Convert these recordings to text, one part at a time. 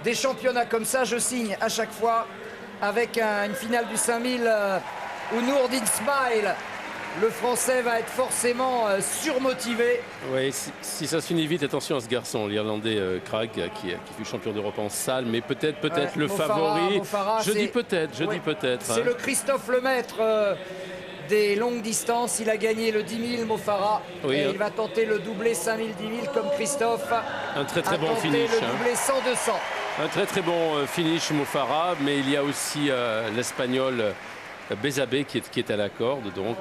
des championnats comme ça, je signe à chaque fois avec une finale du 5000 où Nourdine Ismail, le Français, va être forcément surmotivé. Oui, si ça se finit vite, attention à ce garçon, l'Irlandais Craig, qui fut champion d'Europe en salle, mais peut-être le favori. Je dis peut-être. C'est le Christophe Lemaître des longues distances. Il a gagné le 10 000 Mo Farah. Oui, et il va tenter le doublé 5 000, 10 000 comme Christophe. Un très bon finish. Le doublé 100, 200. Un très bon finish Mo Farah, mais il y a aussi l'Espagnol Bézabé qui est à la corde, donc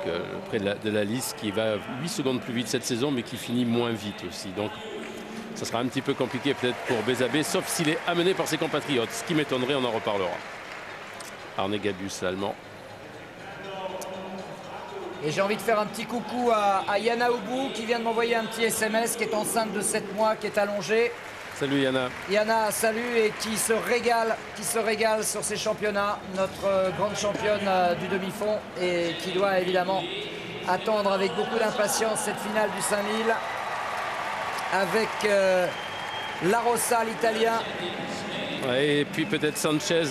près de la liste, qui va 8 secondes plus vite cette saison, mais qui finit moins vite aussi. Donc ça sera un petit peu compliqué peut-être pour Bézabé, sauf s'il est amené par ses compatriotes, ce qui m'étonnerait, on en reparlera. Arne Gabus, l'Allemand. Et j'ai envie de faire un petit coucou à Yana Oubou qui vient de m'envoyer un petit SMS, qui est enceinte de 7 mois, qui est allongée. Salut Yana. Yana, salut, et qui se régale sur ces championnats, notre grande championne du demi-fond, et qui doit évidemment attendre avec beaucoup d'impatience cette finale du 5000 avec La Rossa, l'Italien. Ouais, et puis peut-être Sanchez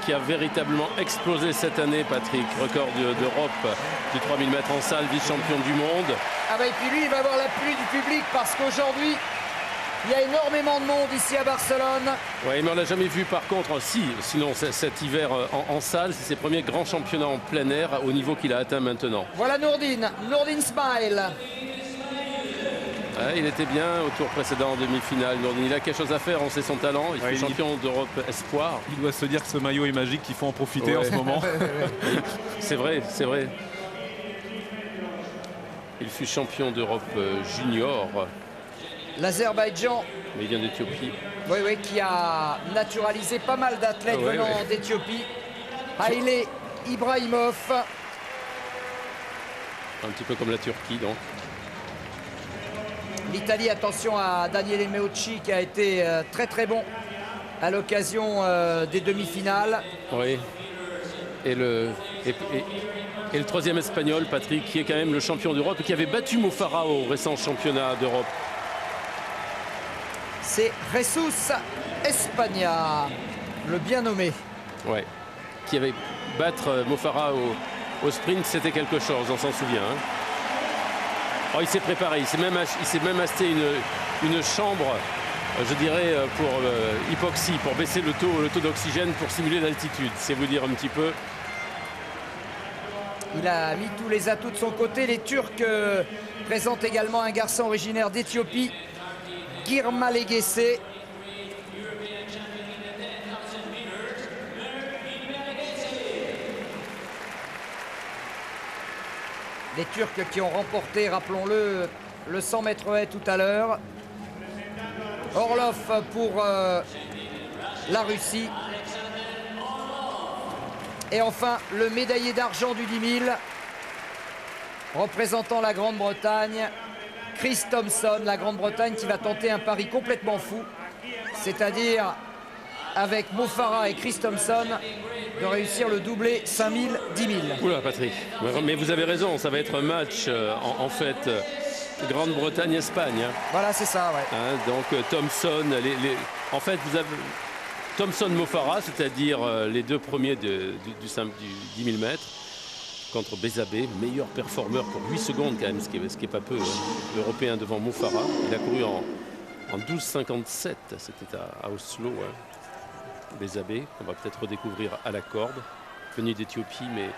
qui a véritablement explosé cette année, Patrick. Record d'Europe du 3000 mètres en salle, vice-champion du monde. Ah bah et puis lui, il va avoir l'appui du public parce qu'aujourd'hui, il y a énormément de monde ici à Barcelone. Oui, mais on l'a jamais vu par contre, sinon cet hiver en salle, c'est ses premiers grands championnats en plein air au niveau qu'il a atteint maintenant. Voilà Nourdine Ismail. Ouais, il était bien au tour précédent en demi-finale. Nourdine, il a quelque chose à faire, on sait son talent. Il est champion d'Europe espoir. Il doit se dire que ce maillot est magique, qu'il faut en profiter en ce moment. C'est vrai. Il fut champion d'Europe junior. L'Azerbaïdjan. Mais il vient d'Éthiopie. Oui, qui a naturalisé pas mal d'athlètes venant d'Éthiopie. Haile Ibrahimov. Un petit peu comme la Turquie, donc. L'Italie, attention à Daniele Meucci qui a été très bon à l'occasion des demi-finales. Oui. Et le troisième Espagnol, Patrick, qui est quand même le champion d'Europe et qui avait battu Mo Farah au récent championnat d'Europe. C'est Jesus Espagna, le bien nommé. Oui. Qui avait battre Mo Farah au sprint, c'était quelque chose, on s'en souvient. Hein. Oh, il s'est préparé, il s'est même acheté une chambre, je dirais, pour hypoxie, pour baisser le taux d'oxygène pour simuler l'altitude. C'est vous dire un petit peu. Il a mis tous les atouts de son côté. Les Turcs présentent également un garçon originaire d'Éthiopie, Girma Legesse. Les Turcs qui ont remporté, rappelons-le, le 100 mètres haies tout à l'heure. Orlov pour la Russie. Et enfin, le médaillé d'argent du 10 000, représentant la Grande-Bretagne, Chris Thompson, la Grande-Bretagne qui va tenter un pari complètement fou, c'est-à-dire avec Mo Farah et Chris Thompson, de réussir le doublé 5000, 10 000. Oula, Patrick, mais vous avez raison, ça va être un match en fait Grande-Bretagne-Espagne. Hein. Voilà, c'est ça, ouais. Hein, donc Thompson, en fait vous avez Thompson-Mo Farah, c'est-à-dire les deux premiers du 10 000 mètres, contre Bézabé, meilleur performeur pour 8 secondes quand même, ce qui est pas peu, européen devant Mo Farah. Il a couru en 12,57, c'était à Oslo. Hein. Bézabé, qu'on va peut-être redécouvrir à la corde, venu d'Éthiopie, mais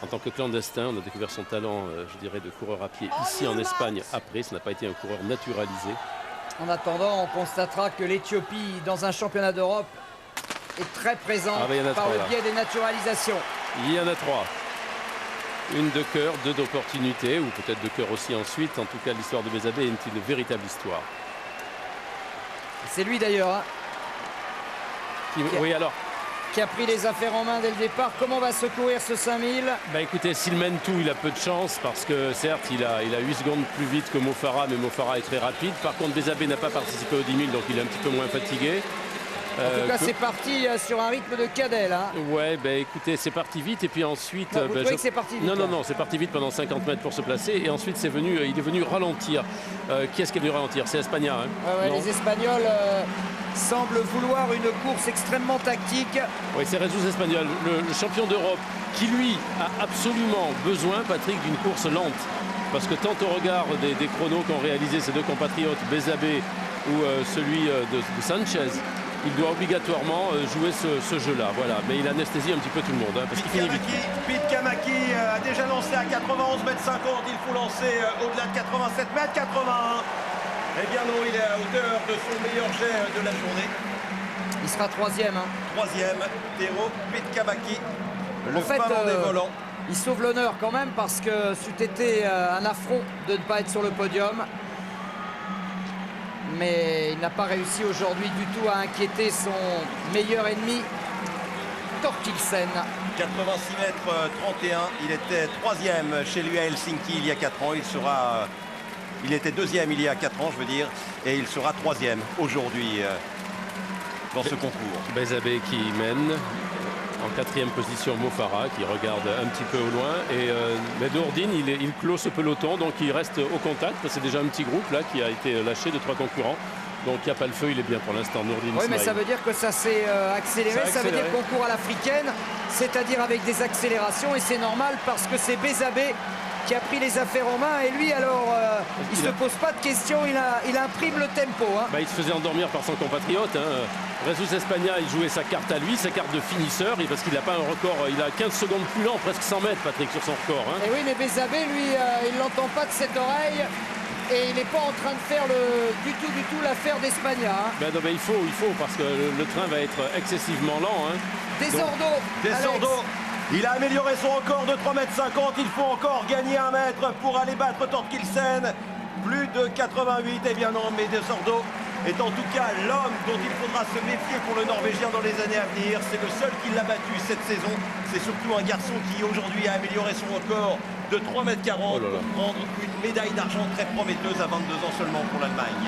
en tant que clandestin, on a découvert son talent, je dirais, de coureur à pied ici en Espagne après. Ça n'a pas été un coureur naturalisé. En attendant, on constatera que l'Éthiopie, dans un championnat d'Europe, est très présente par le biais des naturalisations. Il y en a 3. Une de cœur, 2 d'opportunité, ou peut-être de cœur aussi ensuite. En tout cas, l'histoire de Bézabé est une véritable histoire. C'est lui d'ailleurs. Hein. Oui, alors. Qui a pris les affaires en main dès le départ. Comment va se courir ce 5000? Bah écoutez, s'il mène tout, il a peu de chance parce que certes, il a 8 secondes plus vite que Mo Farah, mais Mo Farah est très rapide. Par contre, Bézabé n'a pas participé au 10 000, donc il est un petit peu moins fatigué. En tout cas, c'est parti sur un rythme de cadet, là. Ouais, bah écoutez, c'est parti vite et puis ensuite... Non, vous trouvez que c'est parti vite? Non, c'est parti vite pendant 50 mètres pour se placer et ensuite il est venu ralentir. Qui est-ce qui est venu ralentir? C'est Espagna, hein? Ouais, les Espagnols semble vouloir une course extrêmement tactique. Oui, c'est Jesus Espagnol, le champion d'Europe, qui lui a absolument besoin, Patrick, d'une course lente. Parce que tant au regard des chronos qu'ont réalisé ses deux compatriotes, Bézabé ou celui de Sanchez, il doit obligatoirement jouer ce jeu-là. Voilà. Mais il anesthésie un petit peu tout le monde, hein, parce qu'il finit vite. Pete Kamaki a déjà lancé à 91,50 m. Il faut lancer au-delà de 87 m, 81. Eh bien non, il est à hauteur de son meilleur jet de la journée. Il sera troisième. Hein. Troisième, Tero Pete Kamaki, le en fait, Finlandais volant. Il sauve l'honneur quand même parce que c'eût été un affront de ne pas être sur le podium. Mais il n'a pas réussi aujourd'hui du tout à inquiéter son meilleur ennemi, Thorkildsen. 86 m 31, il était troisième chez lui à Helsinki il y a 4 ans. Il était deuxième il y a 4 ans, je veux dire, et il sera troisième aujourd'hui dans ce concours. Bézabé qui mène. En 4e position, Mo Farah qui regarde un petit peu au loin. Et mais Nourdine, il clôt ce peloton, donc il reste au contact. C'est déjà un petit groupe là qui a été lâché de 3 concurrents. Donc il n'y a pas le feu, il est bien pour l'instant, Nourdine. Oui, mais ça veut dire que ça s'est accéléré. Ça veut dire qu'on court à l'africaine, c'est-à-dire avec des accélérations. Et c'est normal parce que c'est Bézabé qui a pris les affaires en main. Et lui, alors, il ne se pose pas de questions, il imprime le tempo. Hein. Bah, il se faisait endormir par son compatriote. Hein. Jesus Espagna, il jouait sa carte à lui, sa carte de finisseur, parce qu'il n'a pas un record, il a 15 secondes plus lent, presque 100 mètres, Patrick, sur son record. Hein. Et oui, mais Bézabé, lui, il ne l'entend pas de cette oreille. Et il n'est pas en train de faire du tout l'affaire d'Espagna. Hein. Ben non, mais il faut, parce que le train va être excessivement lent. Hein. Desordo. Il a amélioré son record de 3,50 m. Il faut encore gagner 1 mètre pour aller battre Thorkildsen. Plus de 88. Eh bien non, mais Desordo est en tout cas l'homme dont il faudra se méfier pour le Norvégien dans les années à venir. C'est le seul qui l'a battu cette saison. C'est surtout un garçon qui aujourd'hui a amélioré son record de 3,40 m pour prendre une médaille d'argent très prometteuse à 22 ans seulement pour l'Allemagne.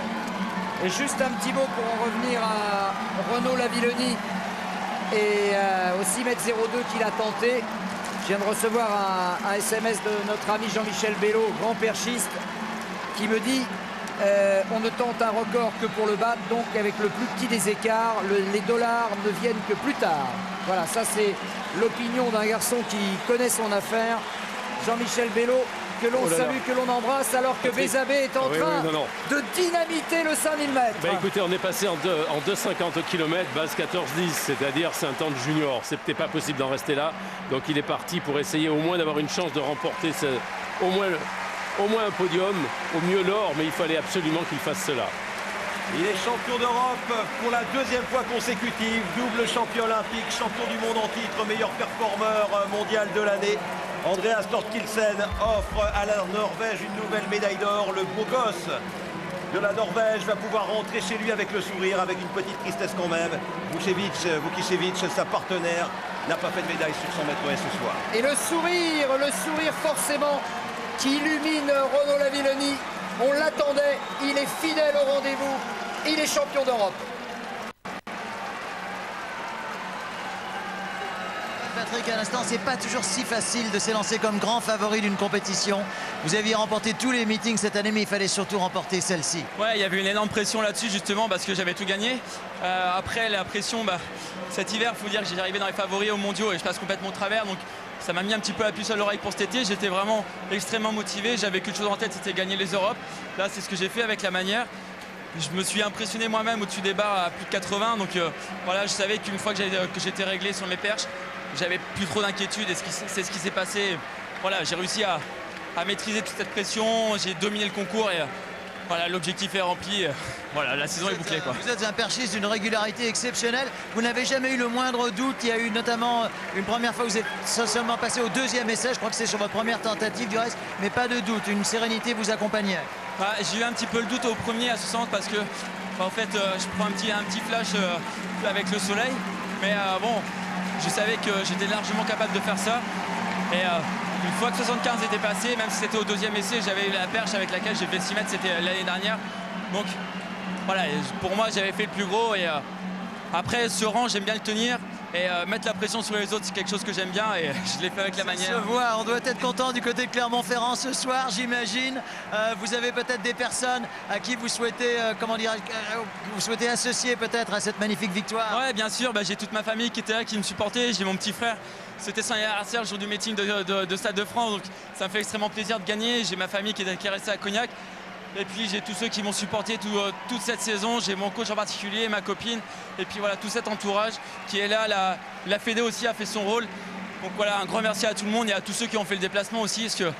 Et juste un petit mot pour en revenir à Renaud Lavillenie et au 6,02 m qu'il a tenté. Je viens de recevoir un SMS de notre ami Jean-Michel Bello, grand perchiste, qui me dit on ne tente un record que pour le battre, donc avec le plus petit des écarts, les dollars ne viennent que plus tard. Voilà, ça c'est l'opinion d'un garçon qui connaît son affaire. Jean-Michel Bello, que l'on salue, que l'on embrasse, alors que Bézabé est en train de dynamiter le 5000 mètres. Bah, écoutez, on est passé en 2,50 km, base 14,10, c'est-à-dire c'est un temps de junior. C'était pas possible d'en rester là. Donc il est parti pour essayer au moins d'avoir une chance de remporter au moins un podium, au mieux l'or, mais il fallait absolument qu'il fasse cela. Il est champion d'Europe pour la 2e fois consécutive, double champion olympique, champion du monde en titre, meilleur performeur mondial de l'année. Andreas Thorkildsen offre à la Norvège une nouvelle médaille d'or. Le beau gosse de la Norvège va pouvoir rentrer chez lui avec le sourire, avec une petite tristesse quand même. Vukišević, sa partenaire, n'a pas fait de médaille sur 100 mètres haies ce soir. Et le sourire forcément qui illumine Renaud Lavillenie. On l'attendait, il est fidèle au rendez-vous, il est champion d'Europe. Patrick, à l'instant, c'est pas toujours si facile de s'élancer comme grand favori d'une compétition. Vous aviez remporté tous les meetings cette année, mais il fallait surtout remporter celle-ci. Ouais, il y avait une énorme pression là-dessus, justement, parce que j'avais tout gagné. Après, la pression, cet hiver, il faut dire que j'ai arrivé dans les favoris aux mondiaux et je passe complètement au travers. Donc, ça m'a mis un petit peu la puce à l'oreille pour cet été. J'étais vraiment extrêmement motivé. J'avais qu'une chose en tête, c'était gagner les Europes. Là, c'est ce que j'ai fait avec la manière. Je me suis impressionné moi-même au-dessus des barres à plus de 80. Donc, voilà, je savais qu'une fois que j'étais réglé sur mes perches, j'avais plus trop d'inquiétude et c'est ce qui s'est passé. Voilà, j'ai réussi à maîtriser toute cette pression, j'ai dominé le concours et voilà, l'objectif est rempli. Voilà, la saison est bouclée, quoi. Vous êtes un perchiste d'une régularité exceptionnelle. Vous n'avez jamais eu le moindre doute. Il y a eu notamment une première fois où vous êtes seulement passé au 2e essai. Je crois que c'est sur votre première tentative du reste, mais pas de doute. Une sérénité vous accompagnait. J'ai eu un petit peu le doute au premier à 60 parce que en fait, je prends un petit flash avec le soleil. Mais bon, je savais que j'étais largement capable de faire ça. Et une fois que 75 était passé, même si c'était au 2e essai, j'avais la perche avec laquelle j'ai fait 6 mètres, c'était l'année dernière. Donc voilà, pour moi, j'avais fait le plus gros. Et après, ce rang, j'aime bien le tenir. Et mettre la pression sur les autres, c'est quelque chose que j'aime bien et je l'ai fait avec la manière. Se voit, on doit être content du côté de Clermont-Ferrand ce soir, j'imagine. Vous avez peut-être des personnes à qui vous souhaitez, vous souhaitez associer peut-être à cette magnifique victoire. Ouais, bien sûr, j'ai toute ma famille qui était là, qui me supportait. J'ai mon petit frère. C'était son anniversaire le jour du meeting de Stade de France, donc ça me fait extrêmement plaisir de gagner. J'ai ma famille qui est restée à Cognac. Et puis j'ai tous ceux qui m'ont supporté toute cette saison. J'ai mon coach en particulier, ma copine. Et puis voilà, tout cet entourage qui est là. La Fédé aussi a fait son rôle. Donc voilà, un grand merci à tout le monde et à tous ceux qui ont fait le déplacement aussi. Parce que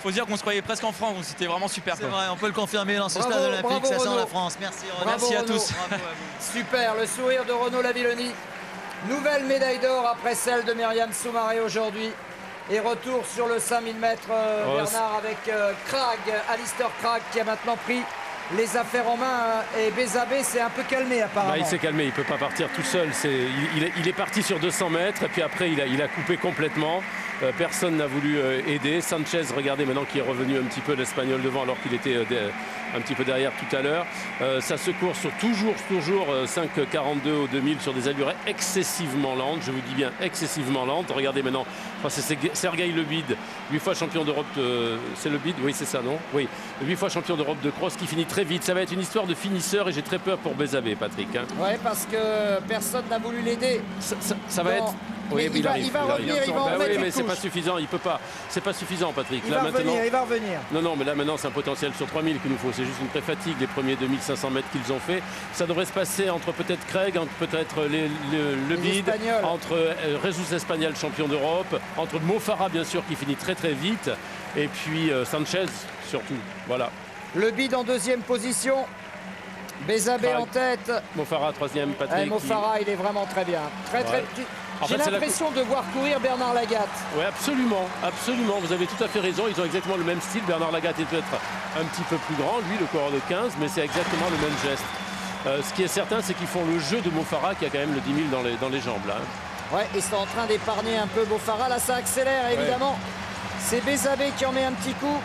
faut dire qu'on se croyait presque en France. C'était vraiment super. C'est vrai, on peut le confirmer dans ce Bravo, stade olympique. bravo, Ça sent Renaud. la France. Merci Renaud. Bravo, Merci à Renaud. tous. Bravo à vous. Super, le sourire de Renaud Lavilloni. Nouvelle médaille d'or après celle de Myriam Soumaré aujourd'hui. Et retour sur le 5000 mètres, Bernard, avec Alistair Cragg qui a maintenant pris les affaires en main. Et Bézabé s'est un peu calmé apparemment. Il s'est calmé, il ne peut pas partir tout seul. Il est parti sur 200 mètres et puis après il a coupé complètement. Personne n'a voulu aider. Sanchez, regardez maintenant qui est revenu un petit peu l'Espagnol devant alors qu'il était un petit peu derrière tout à l'heure. Ça se court sur toujours 5,42 au 2000 sur des allures excessivement lentes. Je vous dis bien excessivement lentes. Regardez maintenant, c'est Sergueï Lebid, 8 fois champion d'Europe. C'est Lebid, oui c'est ça non? Oui, 8 fois champion d'Europe de cross qui finit très vite. Ça va être une histoire de finisseur et j'ai très peur pour Bézabé, Patrick. Hein. Oui, parce que personne n'a voulu l'aider. Ça va être... Oui, il va revenir, il va en mettre oui, une mais c'est couche. pas suffisant, il peut pas. C'est pas suffisant, Patrick. Il va revenir. Non, mais là maintenant c'est un potentiel sur 3000 qu'il nous faut. C'est juste une pré-fatigue, les premiers 2500 mètres qu'ils ont fait. Ça devrait se passer entre peut-être Craig, entre peut-être le bid, entre Jesus Espagnol, champion d'Europe, entre Mo Farah bien sûr qui finit très très vite, et puis Sanchez surtout. Voilà. Le bid en deuxième position. Bézabé en tête. Mo Farah troisième, Patrick. Mo Farah, il est vraiment très bien. J'ai l'impression de voir courir Bernard Lagat. Oui, absolument, absolument. Vous avez tout à fait raison. Ils ont exactement le même style. Bernard Lagat est peut-être un petit peu plus grand, lui, le coureur de 15, mais c'est exactement le même geste. Ce qui est certain, c'est qu'ils font le jeu de Mo Farah qui a quand même le 10 000 dans les jambes. Là. Ouais, ils sont en train d'épargner un peu Mo Farah. Là, ça accélère, évidemment. Ouais. C'est Bézabé qui en met un petit coup.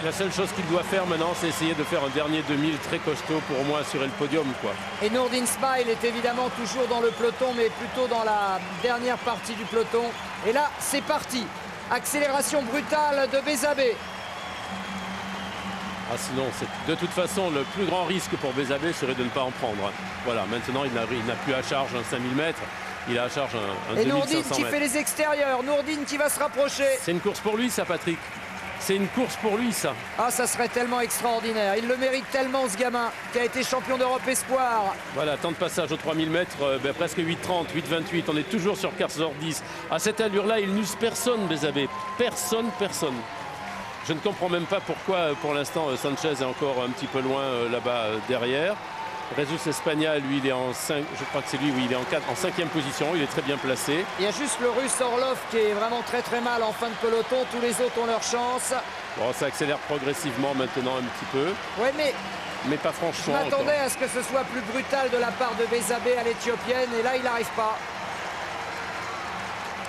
La seule chose qu'il doit faire maintenant, c'est essayer de faire un dernier 2000 très costaud pour au moins assurer le podium. Quoi. Et Nourdine Smail est évidemment toujours dans le peloton, mais plutôt dans la dernière partie du peloton. Et là, c'est parti. Accélération brutale de Bézabé. Ah, sinon, de toute façon, le plus grand risque pour Bézabé serait de ne pas en prendre. Voilà, maintenant, il n'a plus à charge un 5000 mètres. Il a à charge un 2500 mètres. Et Nourdine qui fait les extérieurs. Nourdine qui va se rapprocher. C'est une course pour lui, ça, Patrick. C'est une course pour lui, ça. Ah, ça serait tellement extraordinaire. Il le mérite tellement, ce gamin, qui a été champion d'Europe Espoir. Voilà, temps de passage aux 3000 mètres, presque 8,30, 8,28. On est toujours sur 14h10. À cette allure-là, il n'use personne, Bézabé. Personne. Je ne comprends même pas pourquoi, pour l'instant, Sanchez est encore un petit peu loin là-bas derrière. Jesus Espagnol, lui, il est en 5, je crois que c'est lui, oui, il est en 5e position, il est très bien placé. Il y a juste le Russe Orlov qui est vraiment très mal en fin de peloton, tous les autres ont leur chance. Bon, ça accélère progressivement maintenant un petit peu. Oui, mais pas franchement. Je m'attendais à ce que ce soit plus brutal de la part de Bézabé à l'Éthiopienne, et là, il n'arrive pas.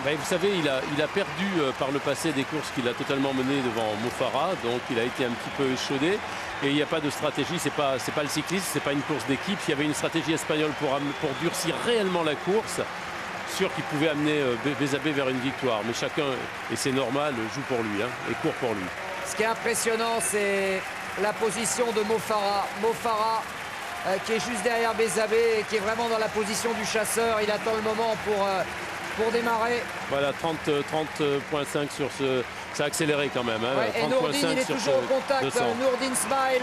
Vous savez, il a perdu par le passé des courses qu'il a totalement menées devant Mo Farah, donc il a été un petit peu échaudé. Et il n'y a pas de stratégie, c'est pas le cyclisme, c'est pas une course d'équipe. Il y avait une stratégie espagnole pour durcir réellement la course, sûr qu'il pouvait amener Bézabé vers une victoire. Mais chacun, et c'est normal, joue pour lui et court pour lui. Ce qui est impressionnant, c'est la position de Mo Farah. Mo Farah qui est juste derrière Bézabé et qui est vraiment dans la position du chasseur. Il attend le moment pour démarrer. Voilà, 30,5 sur ce... Ça a accéléré quand même. Ouais, et Nourdine, il est toujours au contact. Nourdine Smail,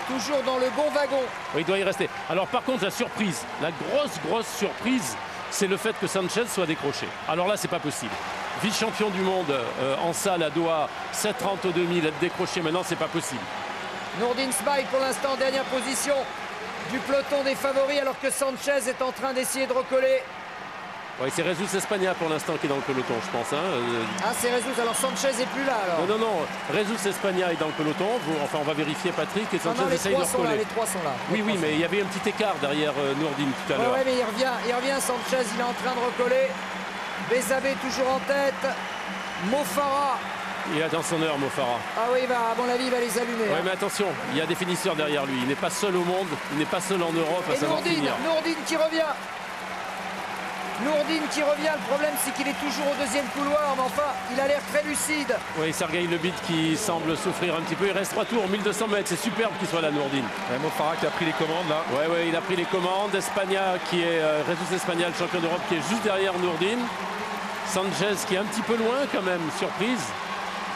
toujours dans le bon wagon. Oui, il doit y rester. Alors par contre, la surprise, la grosse surprise, c'est le fait que Sanchez soit décroché. Alors là, c'est pas possible. Vice-champion du monde en salle à Doha, 7,30 au 2000, être décroché maintenant, c'est pas possible. Nourdine Smail, pour l'instant, en dernière position du peloton des favoris, alors que Sanchez est en train d'essayer de recoller. Oui, c'est Jesus Espagnol pour l'instant qui est dans le peloton, je pense. Ah, c'est Jesus. Alors Sanchez n'est plus là, alors. Non. Jesus Espagnol est dans le peloton. Enfin, on va vérifier, Patrick. Et Sanchez essaye de recoller. Les trois sont là. Oui, mais il y avait un petit écart derrière Nourdine tout à l'heure. Oui, mais il revient. Sanchez, il est en train de recoller. Bézabé toujours en tête. Mo Farah. Il est dans son heure, Mo Farah. Ah oui, à mon avis, il va les allumer. Oui, mais attention, il y a des finisseurs derrière lui. Il n'est pas seul au monde. Il n'est pas seul en Europe à savoir finir. Nourdine qui revient. Nourdine qui revient, le problème c'est qu'il est toujours au deuxième couloir, mais enfin il a l'air très lucide. Oui, Sergueï Lebit qui semble souffrir un petit peu. Il reste 3 tours, 1200 mètres. C'est superbe qu'il soit là, Nourdine. Mo Farah qui a pris les commandes là. Ouais, il a pris les commandes. Espagna qui est Jesus Espagna, le champion d'Europe, qui est juste derrière Nourdine. Sanchez qui est un petit peu loin quand même, surprise.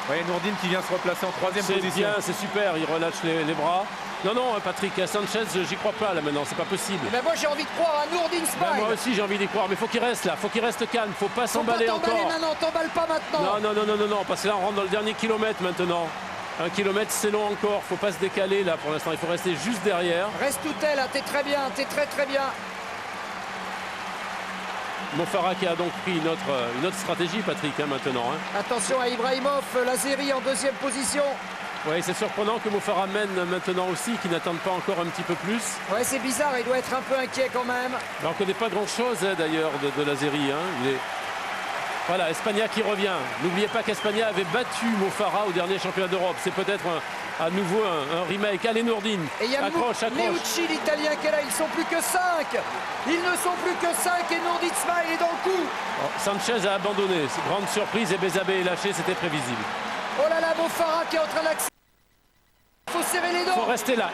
Oui, Nourdine qui vient se replacer en 3e position. C'est bien, c'est super, il relâche les bras. Non, Patrick, à Sanchez, j'y crois pas là maintenant, c'est pas possible. Mais moi j'ai envie de croire à Nourdine Smile. Moi aussi j'ai envie d'y croire, mais faut qu'il reste là, faut qu'il reste calme, faut pas s'emballer encore. Non, t'emballes pas maintenant. Non, parce que là on rentre dans le dernier kilomètre maintenant. 1 kilomètre c'est long encore, faut pas se décaler là pour l'instant, il faut rester juste derrière. Reste tout tel, là, t'es très bien, t'es très bien. Mo Farah qui a donc pris une autre stratégie, Patrick, maintenant. Attention à Ibrahimov, Lazeri en 2e position. Oui, c'est surprenant que Mo Farah mène maintenant aussi, qu'il n'attende pas encore un petit peu plus. Ouais, c'est bizarre, il doit être un peu inquiet quand même. Alors, on ne connaît pas grand-chose d'ailleurs de Lazeri. Voilà, Espagna qui revient. N'oubliez pas qu'Espagna avait battu Mo Farah au dernier championnat d'Europe. C'est peut-être à nouveau un remake. Allez, Nourdine, et il y a accroche. Meucci, l'Italien, qui est là. Ils sont plus que 5. Ils ne sont plus que 5 et Nourdine Smile est dans le coup. Sanchez a abandonné. C'est grande surprise et Bézabé est lâché. C'était prévisible. Oh là là, Mo Farah qui est en train d'accélérer. Il faut serrer les dents.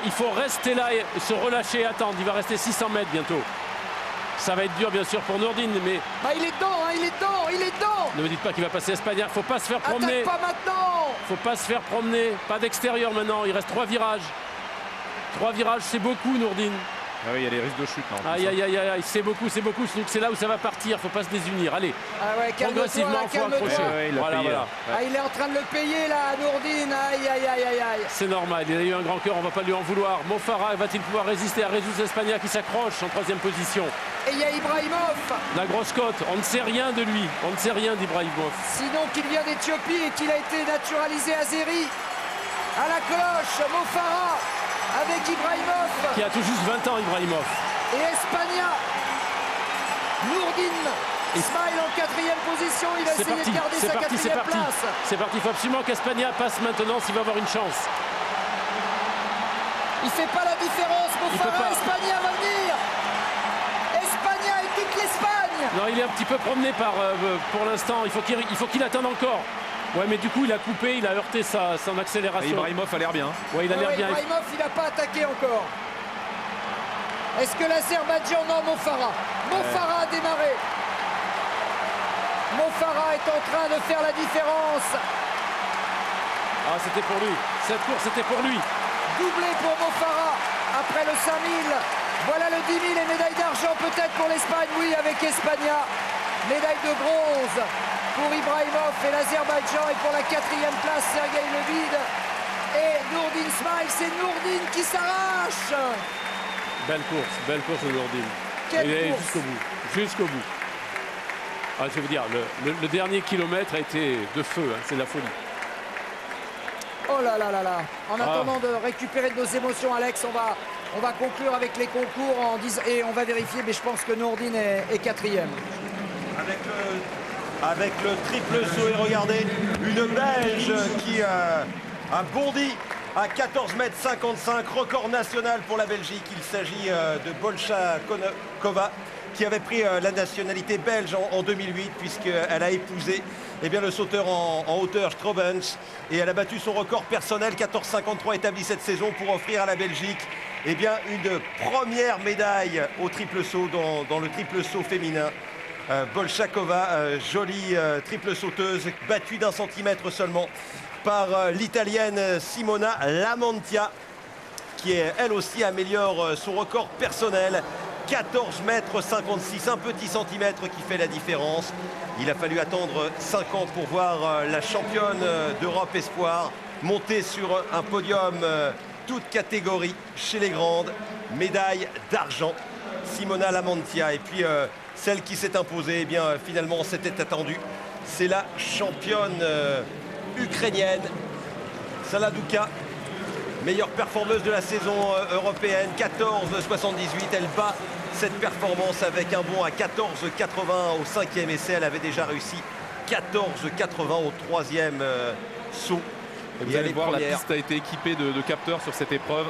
Il faut rester là et se relâcher et attendre. Il va rester 600 mètres bientôt. Ça va être dur bien sûr pour Nourdine, mais... il est dedans. Ne me dites pas qu'il va passer Espagna. Faut pas se faire promener. Attaque pas maintenant. Faut pas se faire promener. Pas d'extérieur maintenant. Il reste 3 virages. 3 virages, c'est beaucoup, Nourdine. Ah oui, il y a les risques de chute là. Aïe, c'est beaucoup. C'est là où ça va partir. Faut pas se désunir. Allez. Ah ouais, progressivement, faut accrocher. Voilà. Il est en train de le payer là, Nourdine. Aïe. C'est normal. Il a eu un grand cœur. On va pas lui en vouloir. Mo Farah va-t-il pouvoir résister à Jesus Espagna qui s'accroche en 3e position? Et il y a Ibrahimov. La grosse cote. On ne sait rien de lui. On ne sait rien d'Ibrahimov. Sinon qu'il vient d'Éthiopie et qu'il a été naturalisé azéri. À la cloche, Mo Farah avec Ibrahimov. Qui a tout juste 20 ans, Ibrahimov. Et Espagna. Nourdine Smile en 4e position. Il a essayé de garder sa 4e place. C'est parti. Il faut absolument qu'Espagna passe maintenant s'il va avoir une chance. Il fait pas la différence. Mo Farah, Espagna va venir. Espagna et toute l'Espagne. Non, il est un petit peu promené pour l'instant. Il faut qu'il attende encore. Ouais, mais du coup, il a coupé, il a heurté son accélération. Ibrahimov a l'air bien. Ouais, il a l'air bien. Ibrahimov, il n'a pas attaqué encore. Est-ce que l'Azerbaïdjan... Non, Mo Farah. Mo Farah a démarré. Mo Farah est en train de faire la différence. Ah, c'était pour lui. Cette course, c'était pour lui. Doublé pour Mo Farah après le 5000. Voilà le 10 000 et médaille d'argent peut-être pour l'Espagne. Oui, avec Espagna. Médaille de bronze pour Ibrahimov et l'Azerbaïdjan, et pour la 4e place Sergueï Lebit et Nourdine Smile. C'est Nourdine qui s'arrache. Belle course de Nourdine. Quelle il est course. jusqu'au bout. Ah, je veux dire, le dernier kilomètre a été de feu, c'est de la folie. Oh là. En attendant de récupérer de nos émotions, Alex, on va conclure avec les concours et on va vérifier, mais je pense que Nourdine est 4e. Avec le triple saut, et regardez, une Belge qui a bondi à 14,55 m, record national pour la Belgique. Il s'agit de Bolshakova, qui avait pris la nationalité belge en 2008, puisqu'elle a épousé le sauteur en hauteur Strobens, et elle a battu son record personnel 14,53 établi cette saison pour offrir à la Belgique une première médaille au triple saut dans le triple saut féminin. Bolshakova, jolie triple sauteuse, battue d'1 centimètre seulement par l'Italienne Simona Lamontia, qui elle aussi améliore son record personnel. 14,56 m, un petit centimètre qui fait la différence. Il a fallu attendre 5 ans pour voir la championne d'Europe Espoir monter sur un podium toute catégorie chez les grandes. Médaille d'argent, Simona Lamontia. Et puis celle qui s'est imposée, finalement c'était attendu. C'est la championne ukrainienne, Saladouka, meilleure performeuse de la saison européenne, 14,78. Elle bat cette performance avec un bond à 14,80 au 5e essai. Elle avait déjà réussi 14,80 au 3e saut. Et vous allez voir, la piste a été équipée de capteurs sur cette épreuve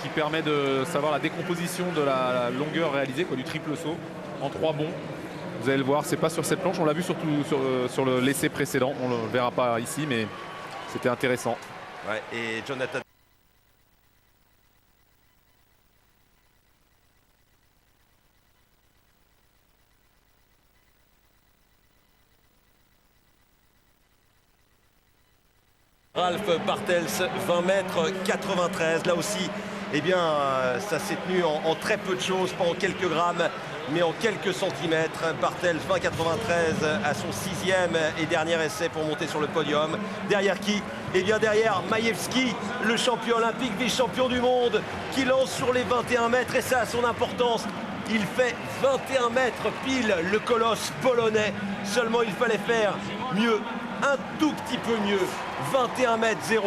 qui permet de savoir la décomposition de la longueur réalisée, du triple saut en 3 bonds. Vous allez le voir, c'est pas sur cette planche. On l'a vu surtout sur le l'essai précédent. On ne le verra pas ici, mais c'était intéressant. Ouais, et Jonathan. Ralph Bartels, 20 mètres 93. Là aussi, eh bien, ça s'est tenu en très peu de choses, pas en quelques grammes, mais en quelques centimètres. Bartels, 20,93 à son 6e et dernier essai pour monter sur le podium. Derrière qui? Eh bien, derrière Majewski, le champion olympique, vice-champion du monde, qui lance sur les 21 mètres, et ça a son importance. Il fait 21 mètres pile, le colosse polonais. Seulement, il fallait faire mieux, un tout petit peu mieux. 21 mètres 01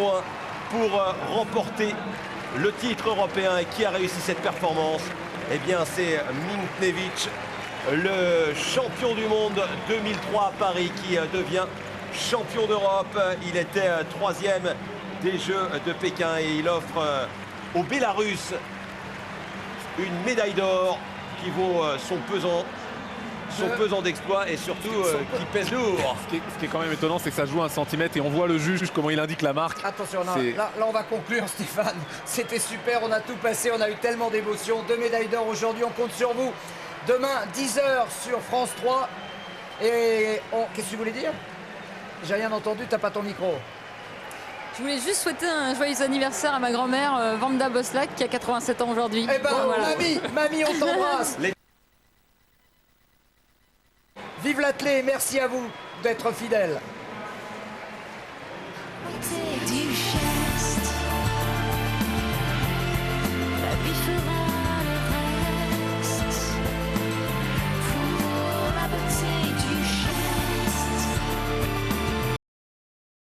pour remporter le titre européen. Et qui a réussi cette performance? Eh bien, c'est Mincknevich, le champion du monde 2003 à Paris, qui devient champion d'Europe. Il était 3e des Jeux de Pékin et il offre au Bélarus une médaille d'or qui vaut son pesant d'exploit et surtout qui pèse lourd. Ce qui est quand même étonnant, c'est que ça joue 1 centimètre et on voit le juge comment il indique la marque. Attention, là on va conclure, Stéphane. C'était super, on a tout passé, on a eu tellement d'émotions. 2 médailles d'or aujourd'hui, on compte sur vous. Demain, 10 h sur France 3. Et qu'est-ce que tu voulais dire? J'ai rien entendu, t'as pas ton micro. Je voulais juste souhaiter un joyeux anniversaire à ma grand-mère, Vanda Boslak, qui a 87 ans aujourd'hui. Eh ben, voilà. Mamie, on t'embrasse. Vive l'athlé, merci à vous d'être fidèles. Du chien.